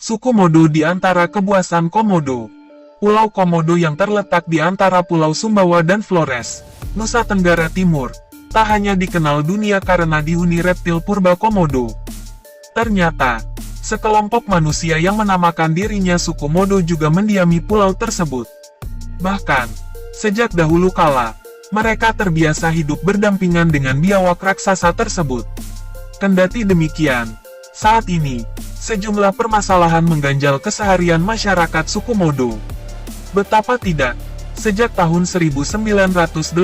Suku Modo di antara Kebuasan Komodo. Pulau Komodo yang terletak di antara Pulau Sumbawa dan Flores, Nusa Tenggara Timur, tak hanya dikenal dunia karena dihuni reptil purba Komodo. Ternyata, sekelompok manusia yang menamakan dirinya suku Modo juga mendiami pulau tersebut. Bahkan, sejak dahulu kala, mereka terbiasa hidup berdampingan dengan biawak raksasa tersebut. Kendati demikian, saat ini, sejumlah permasalahan mengganjal keseharian masyarakat suku Modo. Betapa tidak, sejak tahun 1980,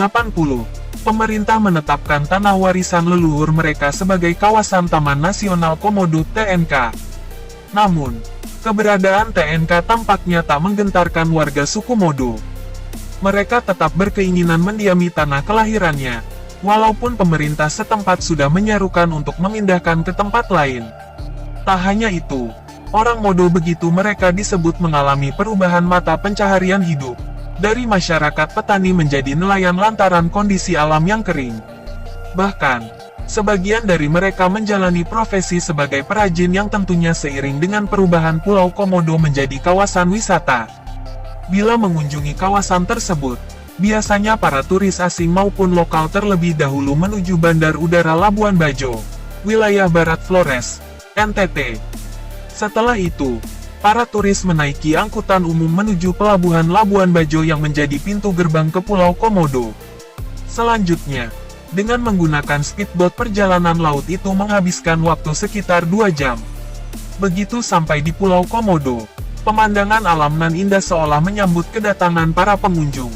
pemerintah menetapkan tanah warisan leluhur mereka sebagai kawasan Taman Nasional Komodo (TNK). Namun, keberadaan TNK tampaknya tak menggentarkan warga suku Modo. Mereka tetap berkeinginan mendiami tanah kelahirannya, walaupun pemerintah setempat sudah menyerukan untuk memindahkan ke tempat lain. Tak hanya itu, orang Modo begitu mereka disebut mengalami perubahan mata pencaharian hidup, dari masyarakat petani menjadi nelayan lantaran kondisi alam yang kering. Bahkan, sebagian dari mereka menjalani profesi sebagai perajin yang tentunya seiring dengan perubahan Pulau Komodo menjadi kawasan wisata. Bila mengunjungi kawasan tersebut, biasanya para turis asing maupun lokal terlebih dahulu menuju Bandar Udara Labuan Bajo, wilayah Barat Flores, NTT. Setelah itu, para turis menaiki angkutan umum menuju Pelabuhan Labuan Bajo yang menjadi pintu gerbang ke Pulau Komodo. Selanjutnya, dengan menggunakan speedboat perjalanan laut itu menghabiskan waktu sekitar 2 jam. Begitu sampai di Pulau Komodo, pemandangan alam nan indah seolah menyambut kedatangan para pengunjung.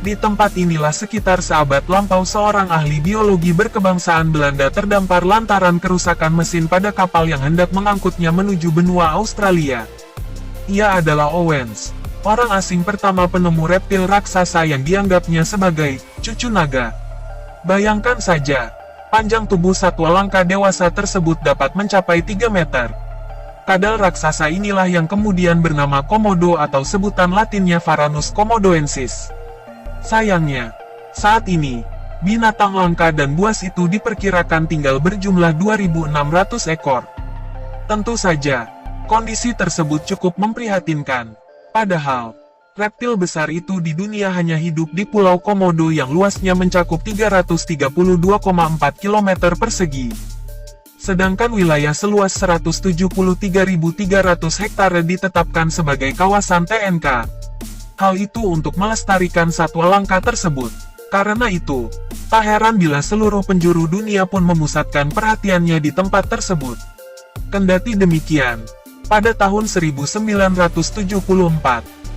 Di tempat inilah sekitar seabad lampau seorang ahli biologi berkebangsaan Belanda terdampar lantaran kerusakan mesin pada kapal yang hendak mengangkutnya menuju benua Australia. Ia adalah Owens, orang asing pertama penemu reptil raksasa yang dianggapnya sebagai cucu naga. Bayangkan saja, panjang tubuh satwa langka dewasa tersebut dapat mencapai 3 meter. Kadal raksasa inilah yang kemudian bernama Komodo atau sebutan latinnya Varanus komodoensis. Sayangnya, saat ini, binatang langka dan buas itu diperkirakan tinggal berjumlah 2.600 ekor. Tentu saja, kondisi tersebut cukup memprihatinkan. Padahal, reptil besar itu di dunia hanya hidup di Pulau Komodo yang luasnya mencakup 332,4 km persegi. Sedangkan wilayah seluas 173.300 hektare ditetapkan sebagai kawasan TNK. Hal itu untuk melestarikan satwa langka tersebut. Karena itu, tak heran bila seluruh penjuru dunia pun memusatkan perhatiannya di tempat tersebut. Kendati demikian, pada tahun 1974,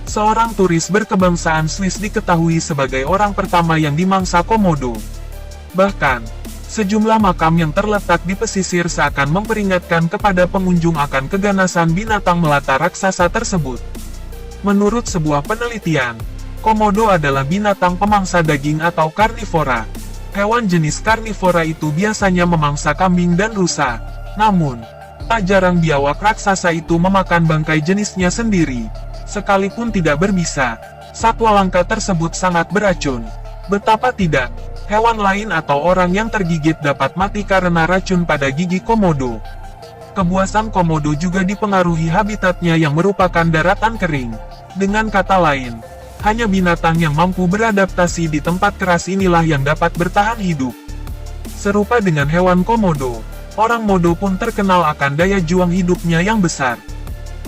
seorang turis berkebangsaan Swiss diketahui sebagai orang pertama yang dimangsa Komodo. Bahkan, sejumlah makam yang terletak di pesisir seakan memperingatkan kepada pengunjung akan keganasan binatang melata raksasa tersebut. Menurut sebuah penelitian, Komodo adalah binatang pemangsa daging atau karnivora. Hewan jenis karnivora itu biasanya memangsa kambing dan rusa. Namun, tak jarang biawak raksasa itu memakan bangkai jenisnya sendiri. Sekalipun tidak berbisa, satwa langka tersebut sangat beracun. Betapa tidak, hewan lain atau orang yang tergigit dapat mati karena racun pada gigi Komodo. Kebuasan Komodo juga dipengaruhi habitatnya yang merupakan daratan kering. Dengan kata lain, hanya binatang yang mampu beradaptasi di tempat keras inilah yang dapat bertahan hidup. Serupa dengan hewan Komodo, orang Modo pun terkenal akan daya juang hidupnya yang besar.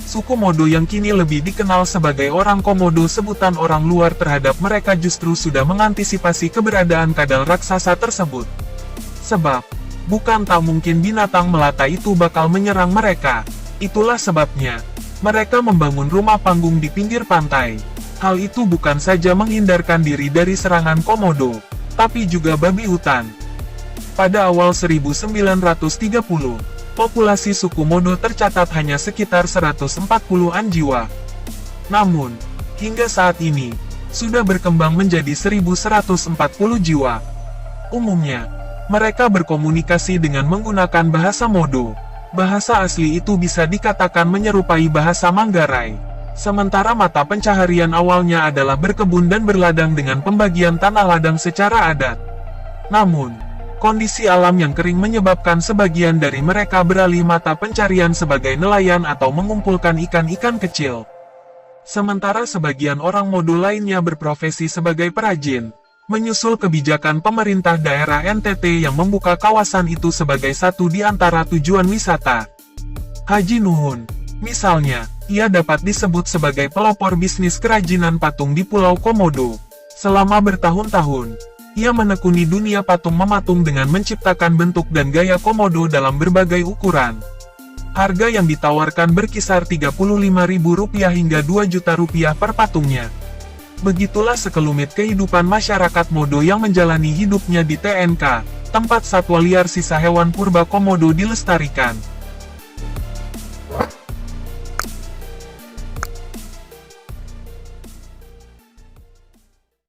Suku Modo yang kini lebih dikenal sebagai orang Komodo sebutan orang luar terhadap mereka justru sudah mengantisipasi keberadaan kadal raksasa tersebut. Sebab, bukan tak mungkin binatang melata itu bakal menyerang mereka. Itulah sebabnya, mereka membangun rumah panggung di pinggir pantai. Hal itu bukan saja menghindarkan diri dari serangan Komodo, tapi juga babi hutan. Pada awal 1930, populasi suku Modo tercatat hanya sekitar 140-an jiwa. Namun, hingga saat ini, sudah berkembang menjadi 1.140 jiwa. Umumnya, mereka berkomunikasi dengan menggunakan bahasa Modo. Bahasa asli itu bisa dikatakan menyerupai bahasa Manggarai. Sementara mata pencaharian awalnya adalah berkebun dan berladang dengan pembagian tanah ladang secara adat. Namun, Kondisi alam yang kering menyebabkan sebagian dari mereka beralih mata pencarian sebagai nelayan atau mengumpulkan ikan-ikan kecil. Sementara sebagian orang Modo lainnya berprofesi sebagai perajin, menyusul kebijakan pemerintah daerah NTT yang membuka kawasan itu sebagai satu di antara tujuan wisata. Haji Nuhun, misalnya, ia dapat disebut sebagai pelopor bisnis kerajinan patung di Pulau Komodo. Selama bertahun-tahun, ia menekuni dunia patung mematung dengan menciptakan bentuk dan gaya Komodo dalam berbagai ukuran. Harga yang ditawarkan berkisar Rp35.000 hingga Rp2.000.000 per patungnya. Begitulah sekelumit kehidupan masyarakat Modo yang menjalani hidupnya di TNK, tempat satwa liar sisa hewan purba Komodo dilestarikan.